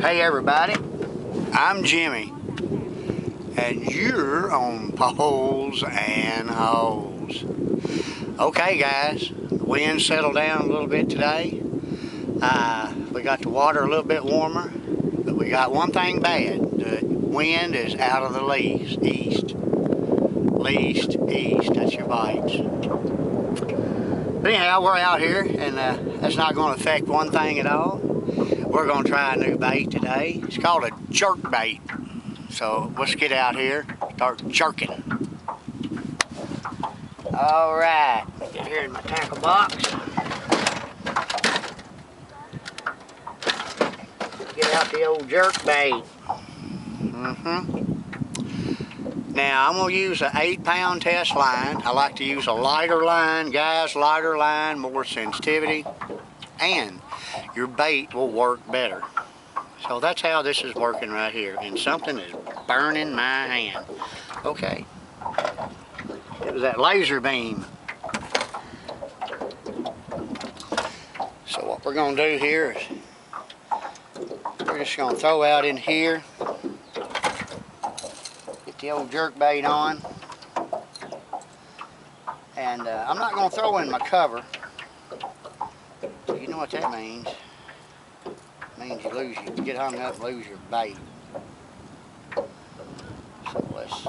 Hey everybody, I'm Jimmy, and you're on Poles and Holes. Okay guys, the wind settled down a little bit today. We got the water a little bit warmer, but we got one thing bad. The wind is out of the least, east. Least, east, that's your bites. But anyhow, we're out here, and that's not going to affect one thing at all. We're going to try a new bait today. It's called a jerk bait. So let's get out here, start jerking. All right, get here in my tackle box. Get out the old jerk bait. Now I'm going to use an 8-pound test line. I like to use a lighter line, guys. Lighter line, more sensitivity, and your bait will work better. So that's how this is working right here. And something is burning my hand. Okay. It was that laser beam. So what we're going to do here is we're just going to throw out in here. Get the old jerk bait on. And I'm not going to throw in my cover. You know what that means. Means you get hung up and lose your bait. So let's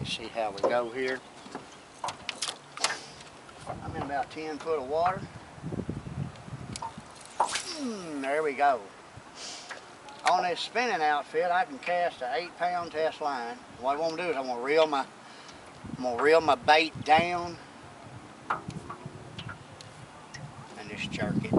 see how we go here. I'm in about 10 foot of water. There we go. On this spinning outfit, I can cast an 8-pound test line. What I want to do is I'm gonna reel my bait down. Just jerk it.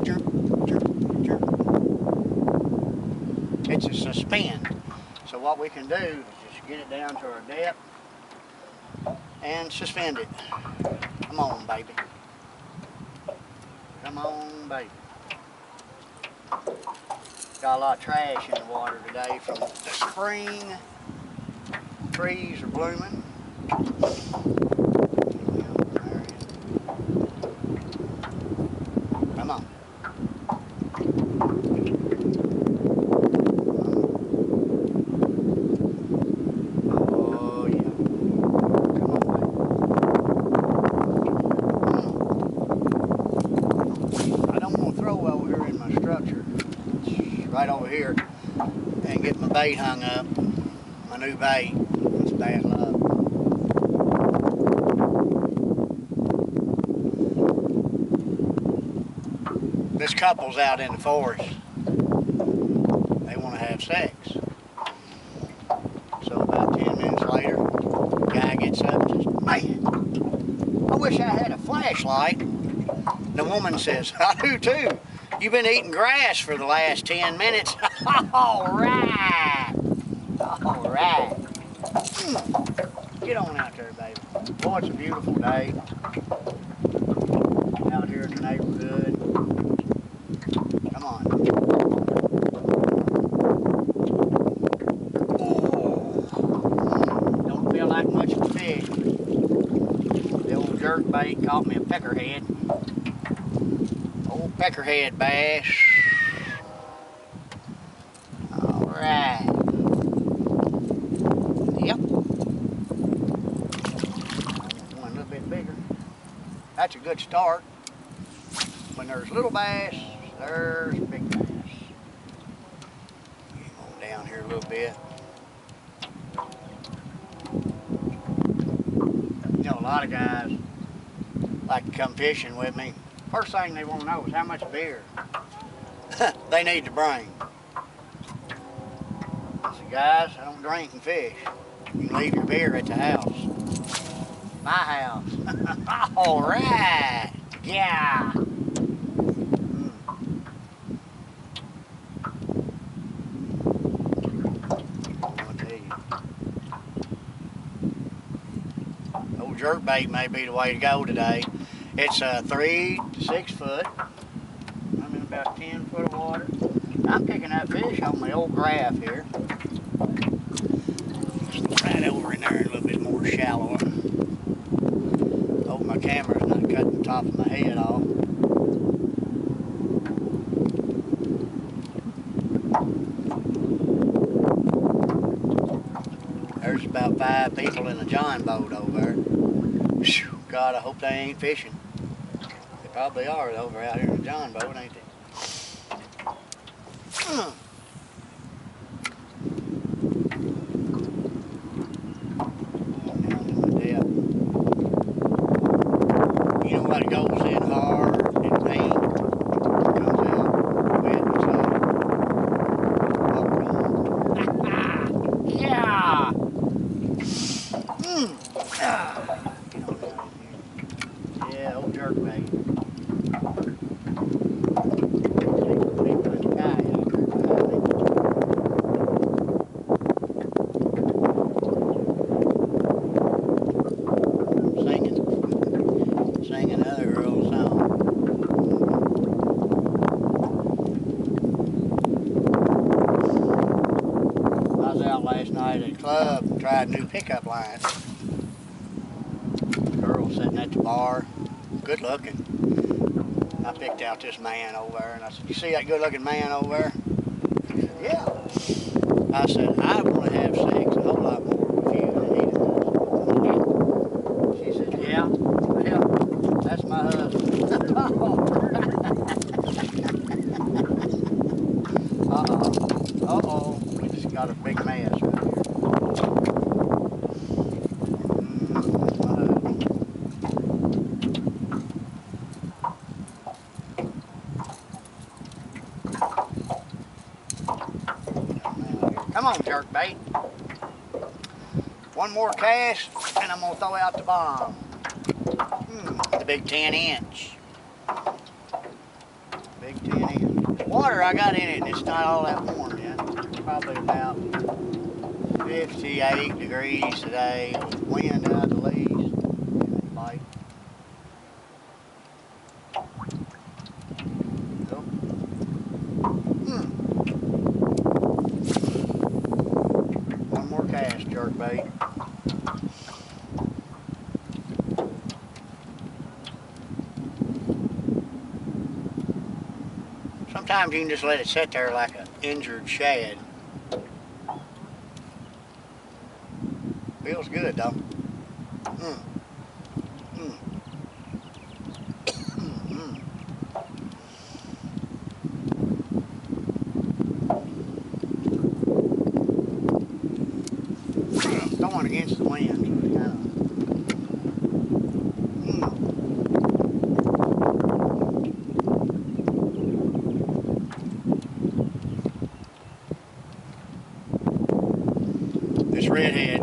Jerk, jerk, jerk. It's a suspend. So what we can do is just get it down to our depth and suspend it. Come on, baby. Come on, baby. Got a lot of trash in the water today from the spring. Trees are blooming. Come on. Oh yeah. Come on, baby. I don't want to throw over here in my structure. It's right over here and get my bait hung up. My new bait. That's bad luck. This couple's out in the forest. They want to have sex. So about 10 minutes later, the guy gets up and says, "Man, I wish I had a flashlight." The woman says, "I do too. You've been eating grass for the last 10 minutes. All right. All right. Get on out there, baby. Boy, it's a beautiful day. Out here in the neighborhood. Come on. Don't feel like much of a fish. The old jerk bait caught me a peckerhead. Old peckerhead bass. Alright. Yep. One a little bit bigger. That's a good start. When there's little bass, there's big bass. Get on down here a little bit. You know, a lot of guys like to come fishing with me. First thing they want to know is how much beer they need to bring. I said, guys, I don't drink and fish. You can leave your beer at the house. My house. All right. Yeah. Old jerk bait may be the way to go today. It's 3 to 6 foot. I'm in about 10 foot of water. I'm picking up fish on my old graph here. Just right over in there a little bit more shallower. Hope my camera's not cutting the top of my head off. about 5 people in a John boat over there. Whew, God, I hope they ain't fishing. They probably are over out here in a John boat, ain't they? Down in the depth. You know what goes in hard and rain comes out wet and soft. Yeah. Get on down in here. Yeah, old jerkbait. Big one guy out there behind me. Singing another girl song. I was out last night at the club and tried new pickup lines. The girl sitting at the bar, good looking. I picked out this man over there and I said, "You see that good looking man over there?" She said, "Yeah." I said, "I want to have sex a whole lot more with you than he does." She said, "Yeah, well, that's my husband." Uh-oh, we just got a big mess right here. That's my husband. Come on, jerkbait. One more cast, and I'm gonna throw out the bomb. The big 10-inch. Big 10-inch. The water I got in it, and it's not all that warm yet. It's probably about 58 degrees today. Wind out the leaves. Light. One more cast, jerkbait. Sometimes you can just let it sit there like an injured shad. Feels good though. Going against the wind, so it's kind of. This redhead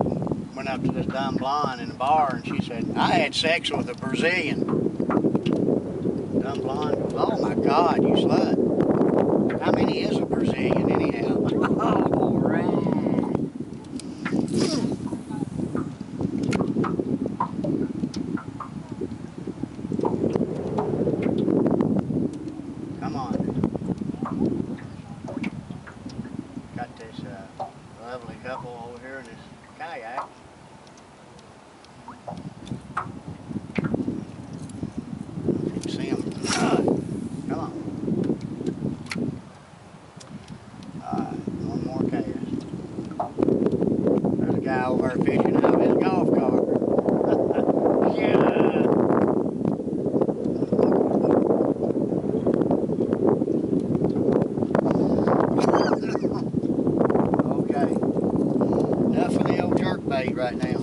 went up to this dumb blonde in the bar and she said, "I had sex with a Brazilian." Dumb blonde goes, "Oh my God, you slut. How many is a Brazilian anyhow?" All right. Come on. Got this lovely couple over here in this kayak. You can see them. Come on. One more cast. There's a guy over there fishing out of his golf cart. Yeah. Okay. Enough of the old jerkbait right now.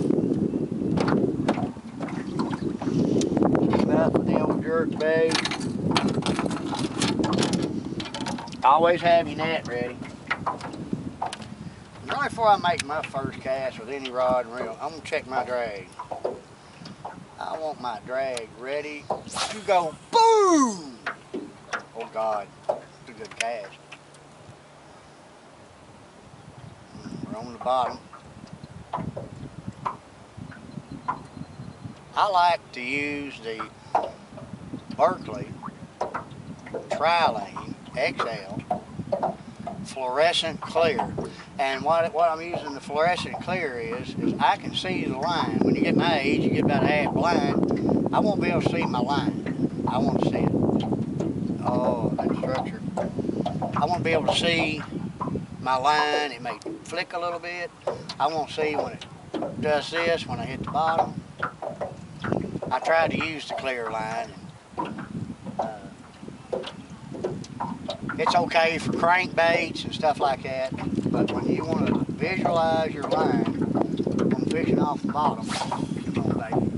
Enough of the old jerkbait. Always have your net ready. Right before I make my first cast with any rod and reel, I'm gonna check my drag. I want my drag ready to go boom! Oh God, that's a good cast. We're on the bottom. I like to use the Berkley Trilane XL fluorescent clear. And what I'm using the fluorescent clear is I can see the line. When you get my age, you get about half blind, I won't be able to see my line. I want to see it. Oh, that structure. I want to be able to see my line. It may flick a little bit. I want to see when it does this when I hit the bottom. I tried to use the clear line. It's okay for crankbaits and stuff like that, but when you want to visualize your line when fishing off the bottom, come on, baby.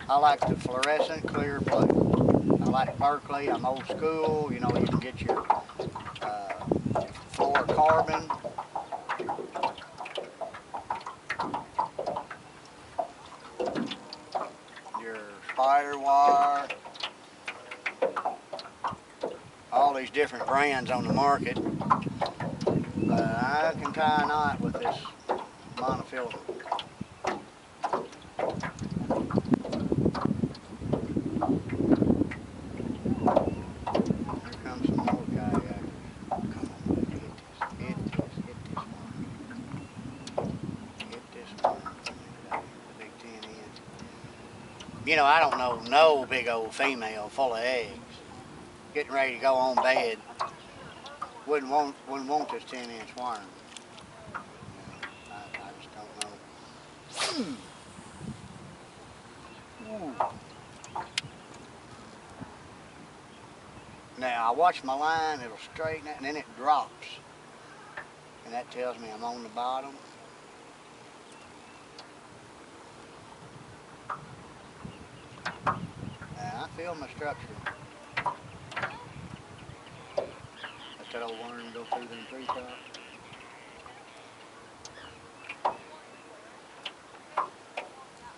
I like the fluorescent clear blue. I like Berkley. I'm old school. You know, you can get your fluorocarbon. Your spider wire. All these different brands on the market. But I can tie a knot with this monofilament. Here comes some more kayakers. Come on, hit this one. The big 10 inch. You know, I don't know no big old female full of eggs getting ready to go on bed. Wouldn't want this 10 inch worm. I just don't know. Ooh. Now I watch my line, it'll straighten it and then it drops. And that tells me I'm on the bottom. Now I feel my structure. Let that old worm go through them treetops.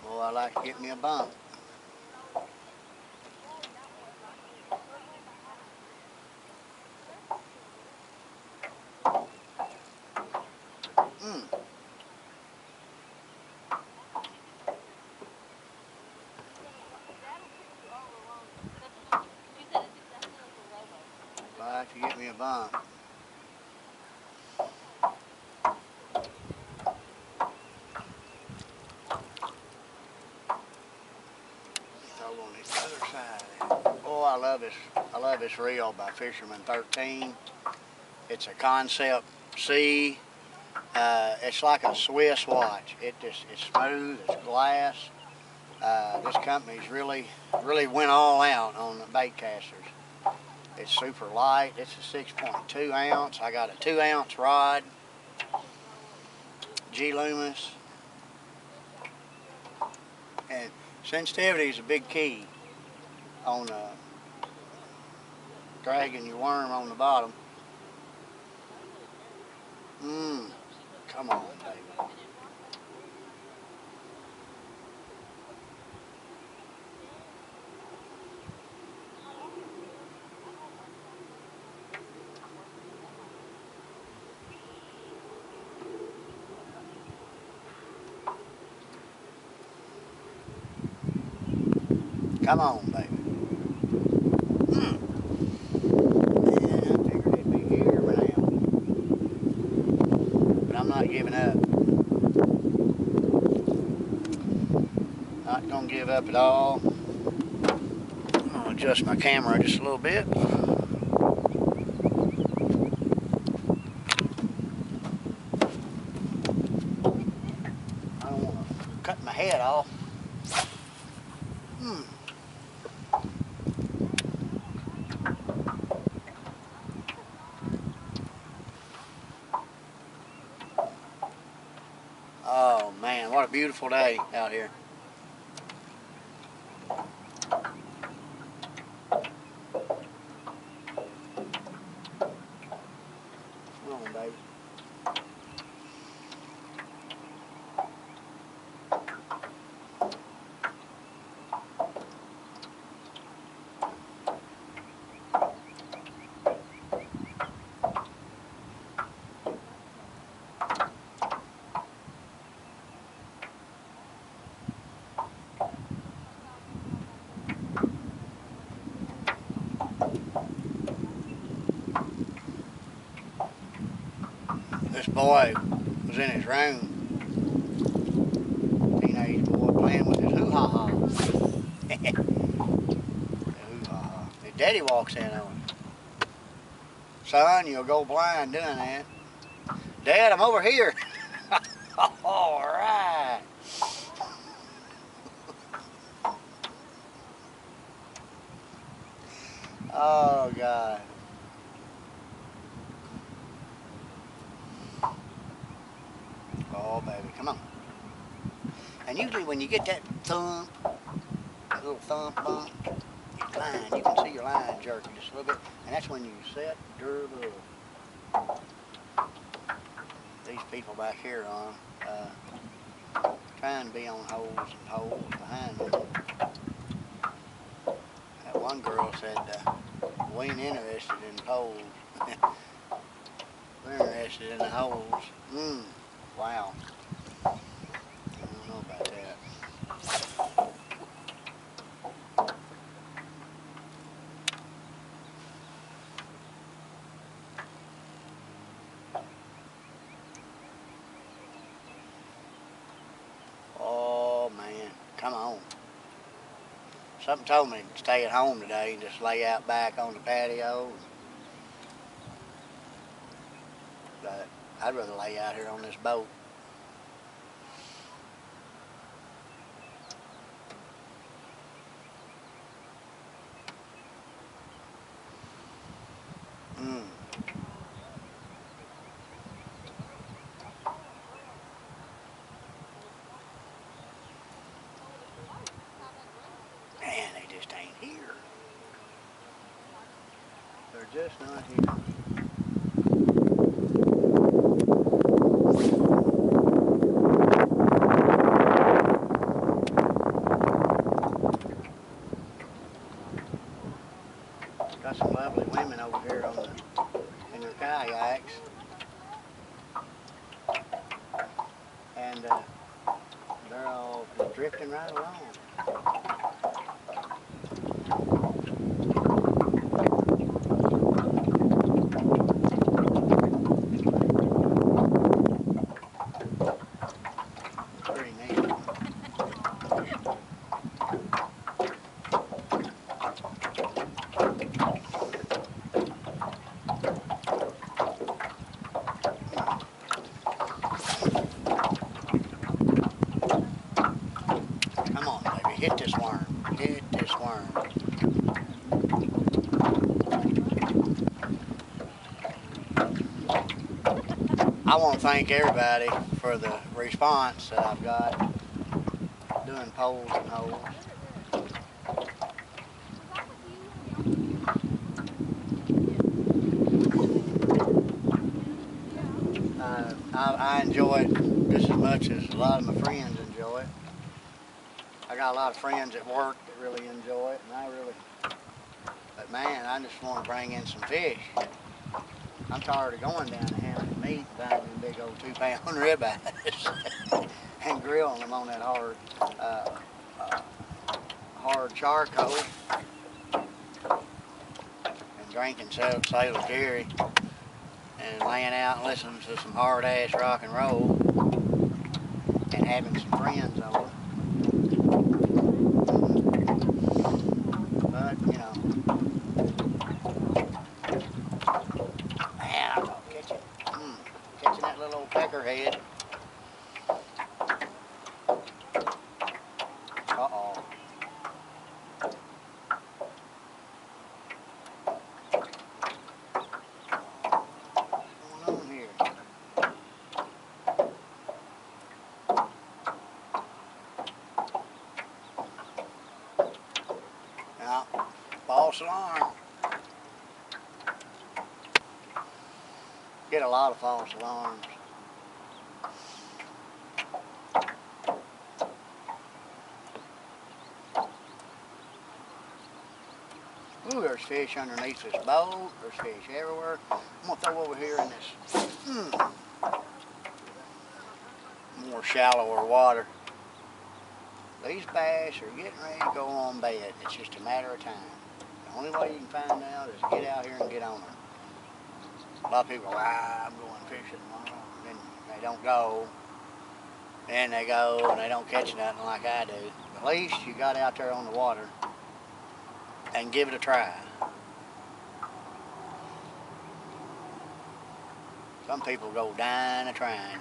Well, I like to get me a bump. I like to get me a bump. Throw on this other side of it. Oh, I love this reel by Fisherman 13. It's a Concept C. It's like a Swiss watch. It's smooth, it's glass. This company's really went all out on the bait casters. It's super light. It's a 6.2 ounce. I got a 2 ounce rod. G Loomis. And sensitivity is a big key on dragging your worm on the bottom. Come on, baby. Come on, baby. Man, I figured it'd be here by now. But I'm not giving up. Not gonna give up at all. I'm gonna adjust my camera just a little bit. I don't wanna cut my head off. Oh man, what a beautiful day out here. Come on, baby. This boy was in his room, teenage boy playing with his hoo-ha-ha. Hoo-ha-ha. His daddy walks in on him. Son, you'll go blind doing that. Dad, I'm over here. All right. Oh, God. Oh, baby, come on. And usually when you get that thump, that little thump bump, your line, you can see your line jerking just a little bit, and that's when you set your lure. These people back here on trying to be on holes and poles behind me. That one girl said, we ain't interested in poles. We're interested in the holes. Wow. I don't know about that. Oh, man. Come on. Something told me to stay at home today and just lay out back on the patio. But I'd rather lay out here on this boat. Man, they just ain't here. They're just not here. Got some lovely women over here in their kayaks. And they're all drifting right along. Pretty neat. Come on, baby, hit this worm. Hit this worm. I want to thank everybody for the response that I've got doing poles and holes. I enjoy it just as much as a lot of my friends enjoy it. I got a lot of friends at work that really enjoy it, and but man, I just want to bring in some fish. I'm tired of going down to Hamlet Meat, buying them big old 2-pound ribeyes and grilling them on that hard charcoal and drinking Sailor Jerry and laying out and listening to some hard-ass rock and roll and having some friends over. But, you know, man, I'm gonna catch it. Catching that little old peckerhead. Uh-oh. What's going on here? Now, false alarm. Get a lot of false alarms. Ooh, there's fish underneath this boat. There's fish everywhere. I'm gonna throw over here in this more shallower water. These bass are getting ready to go on bed. It's just a matter of time. The only way you can find out is to get out here and get on them. A lot of people go, I'm going fishing tomorrow. Then they don't go. Then they go and they don't catch nothing like I do. At least you got out there on the water and give it a try. Some people go dying a trying.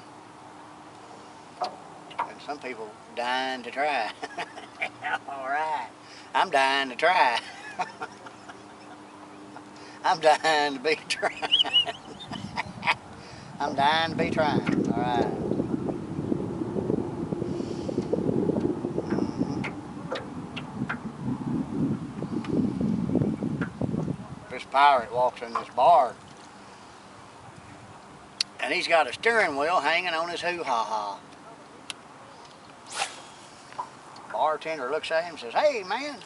And some people dying to try. All right. I'm dying to try. I'm dying to be trying. I'm dying to be trying. All right. This pirate walks in this bar, and he's got a steering wheel hanging on his hoo-ha-ha. Bartender looks at him and says, "Hey, man,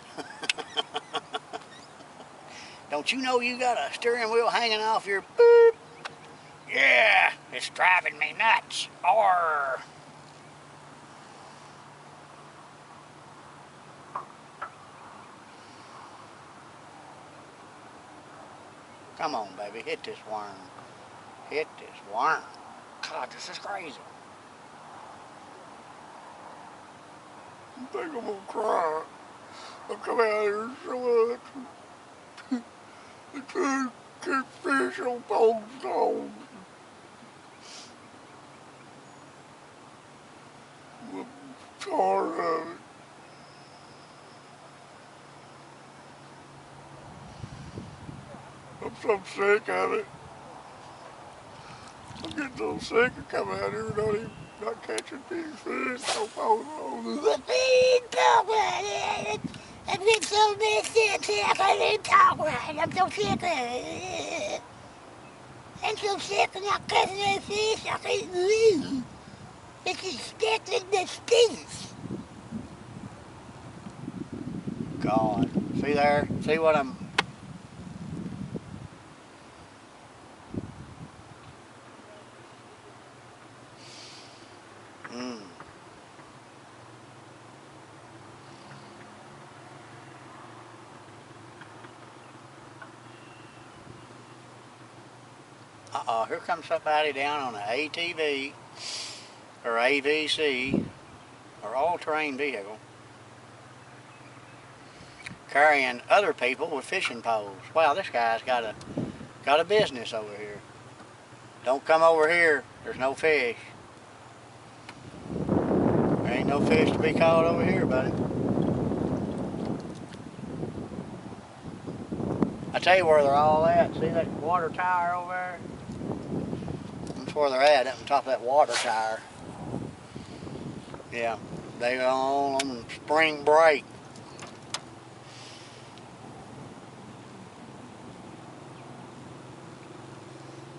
don't you know you got a steering wheel hanging off your boop?" "Yeah, it's driving me nuts." Or come on, baby, hit this worm. Hit this worm. God, this is crazy. I think I'm gonna cry. I come out here so much. I can't keep fish on both stones. I'm tired of it. I'm so sick of it. I'm getting so sick of coming out here not catching these fish. So the feed talk. I've been so messed up. I didn't talk right. I'm so sick of it. I'm so sick of not catching that fish. I can't believe it's expecting the stinks. God, see there? See what I'm... Uh-oh, here comes somebody down on an ATV or AVC or all-terrain vehicle carrying other people with fishing poles. Wow, this guy's got a business over here. Don't come over here. There's no fish. There ain't no fish to be caught over here, buddy. I tell you where they're all at. See that water tower over there? That's where they're at on top of that water tower. Yeah, they're all on spring break.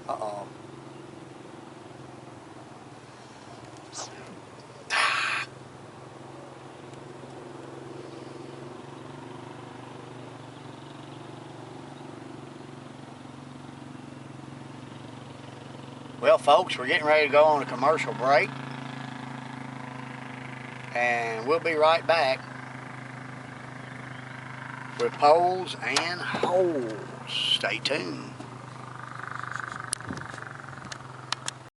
Uh-oh. Well, folks, we're getting ready to go on a commercial break. And we'll be right back with poles and holes. Stay tuned.